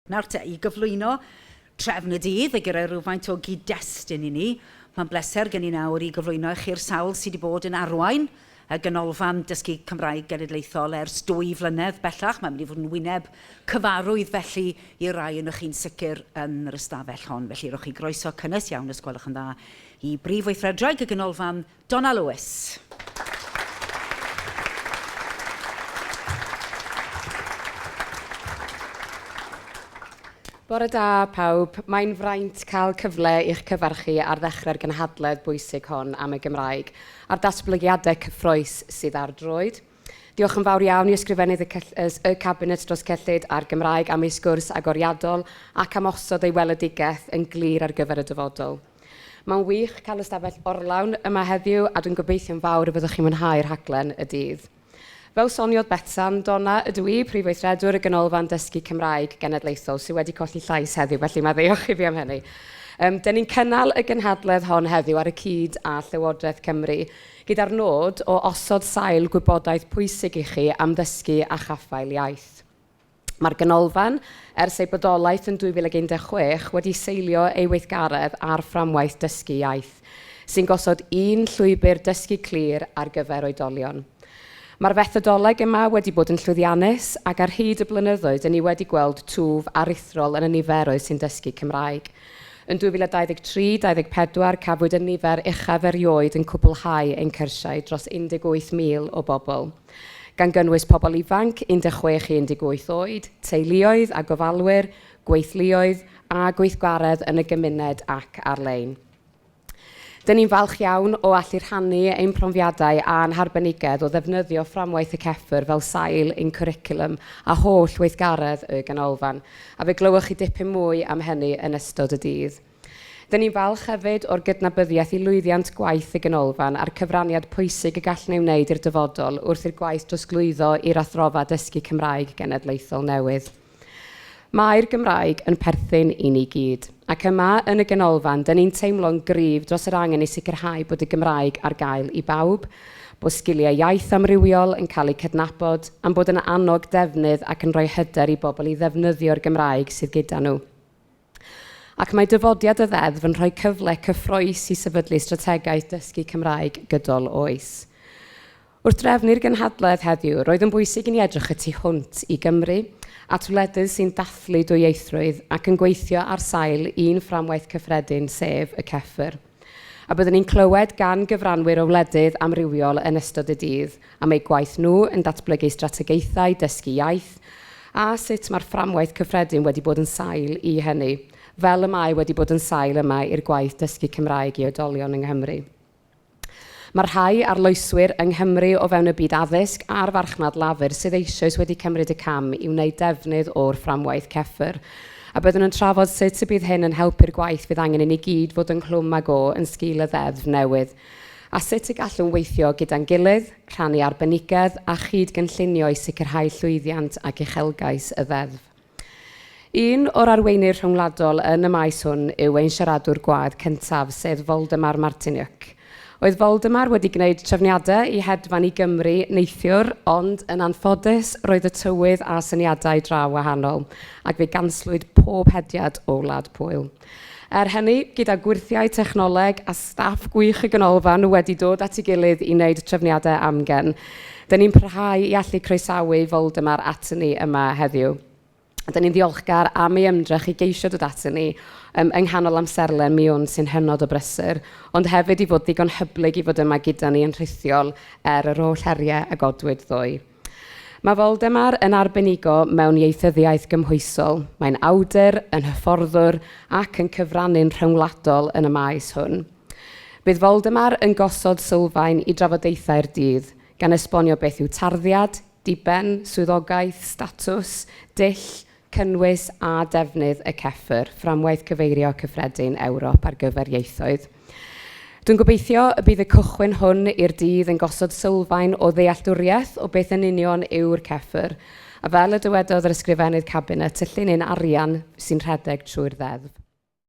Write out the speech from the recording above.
Nawr te, i gyflwyno trefn y dydd, a gyda rhywfaint o gyd-destun i ni, mae'n bleser gen i nawr i gyflwyno chi'r sawl sydd wedi bod yn arwain y Ganolfan Dysgu Cymraeg Genedlaethol ers 2 flynedd bellach. Mae'n mynd i fod yn wyneb cyfarwydd felly i rai yn chi'n sicr yn yr ystafell hon. Felly rwch chi groeso cynnes iawn, os gwelwch yn dda, i Prif Weithredwr y Ganolfan, Dona. Bore da pawb, mae'n fraint cael cyfle i'ch cyfarchu ar ddechrau'r Genhadledd bwysig hon am y Gymraeg a'r datblygiadau cyffrous sydd ar droed. Diolch yn fawr iawn i ysgrifennydd y Cabinet dros Cellyd a'r Gymraeg am ei sgwrs agoriadol ac am osod ei weledigaeth yn glir ar gyfer y dyfodol. Mae'n wych cael ystafell orlawn yma heddiw a dwi'n gobeithio'n fawr y byddwch chi'n mwynhau'r rhaglen y dydd. Fel soniodd Bethan, Dona ydw i, Prif Weithredwr y Ganolfan Dysgu Cymraeg Genedlaethol, sydd wedi colli llais heddiw, felly mae ddiolch i fi am hynny. Dyn ni'n cynnal y Genhadledd hon heddiw ar y cyd â Llywodraeth Cymru, gyda'r nod o osod sail gwybodaeth pwysig i chi am ddysgu a chaffael iaith. Mae'r Ganolfan, ers ei bodolaeth yn 2016, wedi seilio ei weithgaredd ar fframwaith dysgu iaith, sy'n gosod un llwybr dysgu clir ar gyfer oedolion. Mae'r fethodoleg yma wedi bod yn llwyddiannus ac ar hyd y blynyddoedd ni wedi gweld twf aruthrol yn y niferoedd sy'n dysgu Cymraeg. Yn 2023-24 cafwyd y nifer uchaf erioed yn cwblhau ein cyrsiau dros 18,000 o bobl. Gan gynnwys pobl ifanc 16 i 18 oed, teuluoedd a gofalwyr, gweithlioedd a gweithgaredd yn y gymuned ac ar-lein. Dyn ni'n falch iawn o allu rhannu ein profiadau a'n harbenigedd o ddefnyddio fframwaith y CEFR fel sail ein cwricwlwm a holl weithgaredd y Ganolfan, a fe glywch chi dipyn mwy am hynny yn ystod y dydd. Dyn ni'n falch hefyd o'r gydnabyddiaeth i lwyddiant gwaith y Ganolfan a'r cyfraniad pwysig y gallwn ni wneud i'r dyfodol wrth i'r gwaith drosglwyddo i'r athrofa dysgu Cymraeg Genedlaethol newydd. Mae'r Gymraeg yn perthyn i ni gyd, ac yma yn y Ganolfan, dyn ni'n teimlo'n gryf dros yr angen i sicrhau bod y Gymraeg ar gael i bawb, bod sgiliau iaith amrywiol yn cael eu cydnabod, am bod yn annog defnydd ac yn rhoi hyder i bobl i ddefnyddio'r Gymraeg sydd gyda nhw. Ac mae dyfodiad y ddeddf yn rhoi cyfle cyffrous i sefydlu strategaeth dysgu Cymraeg gydol oes. Wrth drefnu'r Genhadledd heddiw, roedd yn bwysig i ni edrych y tu hwnt i Gymru, at wledydd sy'n dathlu dwyieithrwydd ac yn gweithio ar sail un fframwaith cyffredin sef y CEFR. A byddwn ni'n clywed gan gyfranwyr o wledydd amrywiol yn ystod y dydd am eu gwaith nhw yn datblygu strategaethau dysgu iaith a sut mae'r fframwaith cyffredin wedi bod yn sail i hynny, fel y mae wedi bod yn sail yma i'r gwaith dysgu Cymraeg i oedolion yng Nghymru. Mae'r rhai arloeswyr yng Nghymru o fewn y byd addysg a'r farchnad lafur sydd eisoes wedi cymryd y cam i wneud defnydd o'r fframwaith CEFR, a byddwn yn trafod sut y bydd hyn yn helpu'r gwaith fydd angen i ni gyd fod yn clwm ag o yn sgil y ddeddf newydd, a sut y gallwn weithio gyda'n gilydd, rhannu arbenigedd a chyd-gynllunio i sicrhau llwyddiant ac uchelgais y ddeddf. Un o'r arweinir rhyngwladol yn y maes hwn yw ein siaradwr gwadd cyntaf, sef Voldemar Martiniuk. Oedd Voldemar wedi gwneud trefniadau i hedfan i Gymru neithiwr, ond yn anffodus roedd y tywydd a syniadau draw wahanol, ac fe ganslwyd pob hediad o Wlad Pwyl. Hynny, gyda gwirthiau technoleg a staff gwych y Ganolfan wedi dod at ei gilydd i wneud trefniadau amgen, dyn ni'n parhau i allu croesawu Voldemar atyn ni yma heddiw. Dyn ni'n ddiolchgar am ei ymdrech i geisio dod atyn ni yng nghanol amserlen miwn sy'n hynod o brysur, ond hefyd i fod ddigon hyblyg i fod yma gyda ni yn rhithiol yr holl heriau a godwyd ddoe. Mae Voldemar yn arbenigo mewn ieithyddiaeth gymhwysol. Mae'n awdur, yn hyfforddwr ac yn cyfrannu'n rhyngwladol yn y maes hwn. Bydd Voldemar yn gosod sylfaen i drafodaethau'r dydd, gan esbonio beth yw tarddiad, diben, swyddogaeth, statws, dull, cynnwys a defnydd y CEFR, fframwaith cyfeirio cyffredin Ewrop ar gyfer ieithoedd. Dwi'n gobeithio y bydd y cychwyn hwn i'r dydd yn gosod sylfaen o ddealltwriaeth o beth yn union yw'r CEFR, a fel y dywedodd yr ysgrifennydd Cabinet, y llunyn arian sy'n rhedeg trwy'r ddeddf.